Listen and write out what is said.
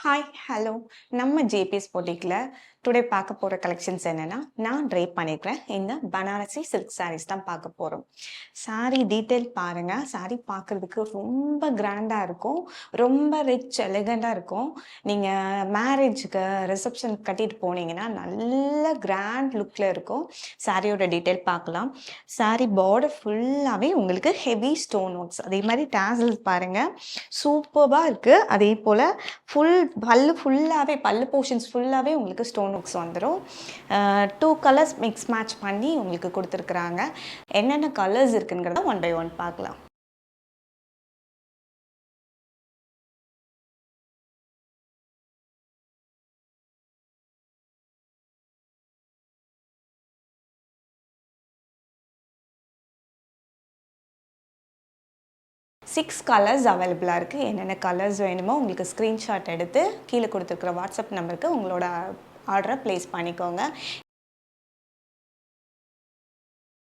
Hi, hello. நம்ம JBS பொட்டிக்ல today பார்க்க போற கலெக்ஷன்ஸ் என்னன்னா, நான் ட்ரேப் பண்ணியிருக்கிறேன். இந்த பனாரசி சில்க் சாரீஸ் தான் பார்க்க போறோம். சாரி டீட்டெயில் பாருங்க. சாரி பார்க்கறதுக்கு ரொம்ப கிராண்டா இருக்கும். ரொம்ப ரிச் எலிகன்ட்டா இருக்கும். நீங்க மேரேஜுக்கு, ரிசப்ஷனுக்கு கட்டிட்டு போனீங்கன்னா, நல்ல கிராண்ட் லுக்ல இருக்கும். சாரியோட டீட்டெயில் பார்க்கலாம். சாரி பார்டர் ஃபுல்லாவே உங்களுக்கு ஹெவி ஸ்டோன் ஒர்க்ஸ். அதே மாரி டாசல்ஸ் பாருங்க. சூப்பர்பா இருக்கு. அதே போல ஃபுல் பல்லு ஃபுல்லாவே பல்லு போர்ஷன்ஸ் ஃபுல்லாவே உங்களுக்கு ஸ்டோன் ஒர்க்ஸ் வந்துரும். 2 கலர்ஸ் மிக்ஸ் மேட்ச் பண்ணி உங்களுக்கு குடுத்துருக்குறாங்க. என்னென்ன கலர்ஸ் இருக்குங்கிறத ஒன் பை ஒன் பார்க்கலாம். சிக்ஸ் கலர்ஸ் அவைலபிளாக இருக்குது. என்னென்ன கலர்ஸ் வேணுமோ உங்களுக்கு ஸ்க்ரீன்ஷாட் எடுத்து கீழே கொடுத்துருக்குற வாட்ஸ்அப் நம்பருக்கு உங்களோட ஆர்டரை ப்ளேஸ் பண்ணிக்கோங்க.